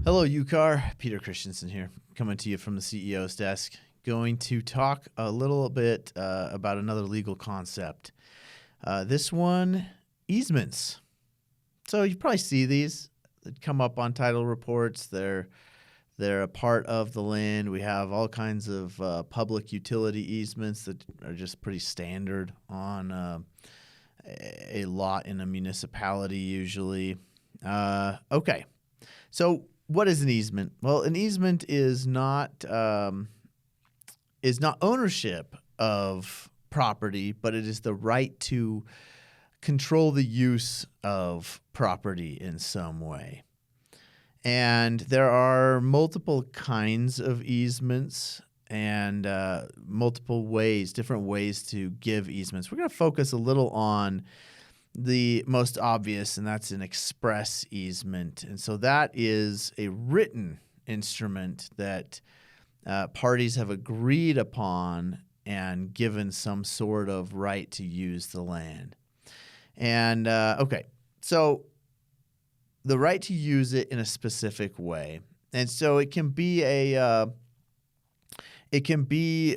Hello, UCAR. Peter Christensen here, coming to you from the CEO's desk. Going to talk a little bit about another legal concept. This one, easements. So you probably see these that come up on title reports. They're a part of the land. We have all kinds of public utility easements that are just pretty standard on a lot in a municipality usually. Okay, so what is an easement? Well, an easement is not ownership of property, but it is the right to control the use of property in some way. And there are multiple kinds of easements and different ways to give easements. We're going to focus a little on the most obvious, and that's an express easement. And so that is a written instrument that parties have agreed upon and given some sort of right to use the land. And okay, so the right to use it in a specific way. And so it can be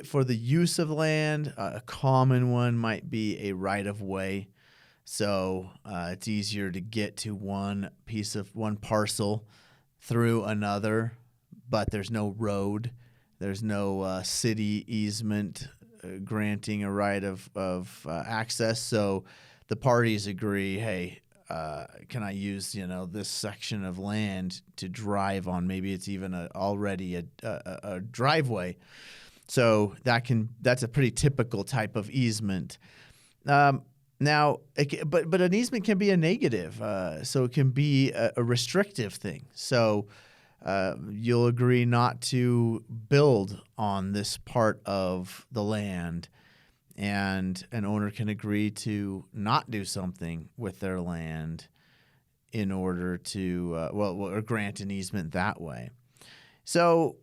for the use of land. A common one might be a right of way. So it's easier to get to one parcel through another, but there's no road. There's no city easement granting a right of access. So the parties agree, hey, can I use this section of land to drive on? Maybe it's even already a driveway. So that's a pretty typical type of easement. Now, but an easement can be a negative, so it can be a restrictive thing. So you'll agree not to build on this part of the land, and an owner can agree to not do something with their land in order to, or grant an easement that way. So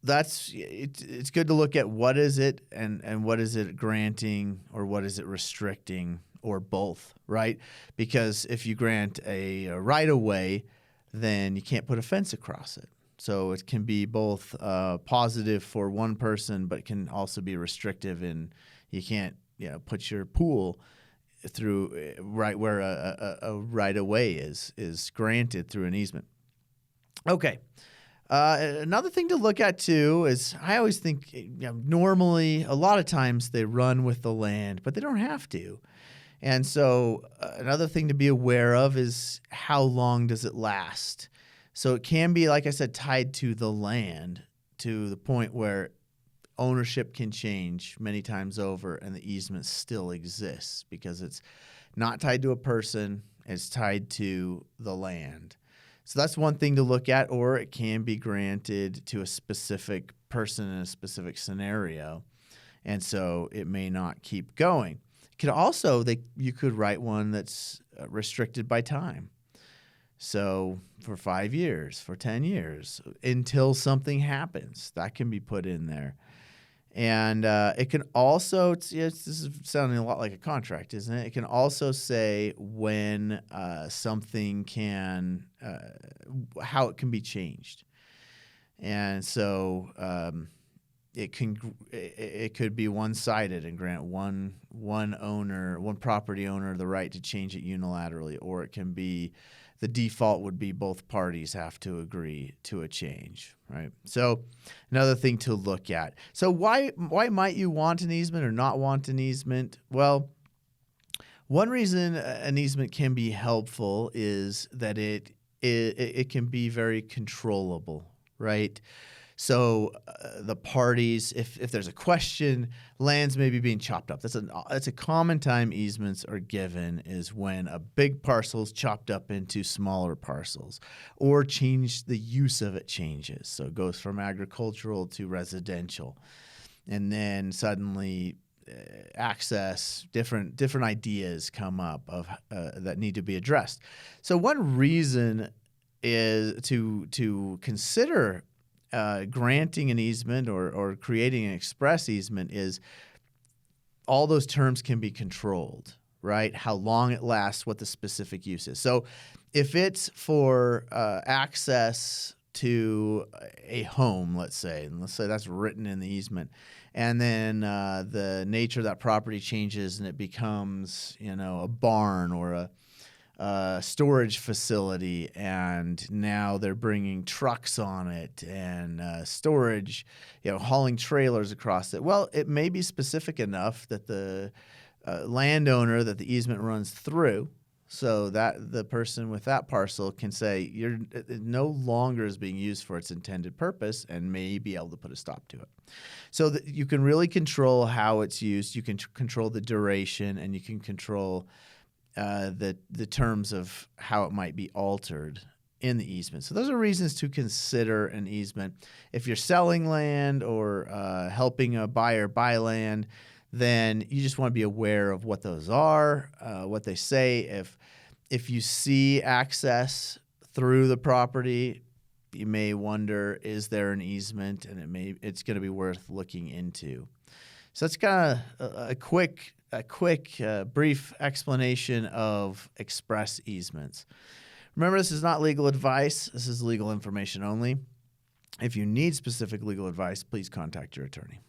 it's good to look at what is it and what is it granting or what is it restricting or both, right? Because if you grant a right-of-way, then you can't put a fence across it. So it can be both positive for one person, but it can also be restrictive in you can't put your pool through right where a right-of-way is granted through an easement. Okay. Another thing to look at too is I always think normally a lot of times they run with the land, but they don't have to. And so another thing to be aware of is how long does it last? So it can be, like I said, tied to the land to the point where ownership can change many times over and the easement still exists because it's not tied to a person, it's tied to the land. So that's one thing to look at, or it can be granted to a specific person in a specific scenario, and so it may not keep going. It could also, you could write one that's restricted by time. So for 5 years, for 10 years, until something happens, that can be put in there. And it can also, this is sounding a lot like a contract, isn't it? It can also say when something can, how it can be changed. And so it could be one-sided and grant one property owner the right to change it unilaterally, or it can be the default would be both parties have to agree to a change, right? So another thing to look at. So why might you want an easement or not want an easement? Well, one reason an easement can be helpful is that it can be very controllable, right? So the parties, if there's a question, lands may be being chopped up. That's a common time easements are given is when a big parcel is chopped up into smaller parcels, or the use of it changes. So it goes from agricultural to residential, and then suddenly access different ideas come up of that need to be addressed. So one reason is to consider granting an easement or creating an express easement is all those terms can be controlled, right? How long it lasts, what the specific use is. So if it's for access to a home, let's say that's written in the easement, and then the nature of that property changes and it becomes, a barn or a storage facility, and now they're bringing trucks on it and storage, hauling trailers across it. Well, it may be specific enough that the landowner that the easement runs through, so that the person with that parcel can say it no longer is being used for its intended purpose and may be able to put a stop to it. So that you can really control how it's used. You can control the duration, and you can control the terms of how it might be altered in the easement. So those are reasons to consider an easement. If you're selling land or helping a buyer buy land, then you just want to be aware of what those are, what they say. If you see access through the property, you may wonder, is there an easement? And it's going to be worth looking into. So that's kind of a quick, brief explanation of express easements. Remember, this is not legal advice. This is legal information only. If you need specific legal advice, please contact your attorney.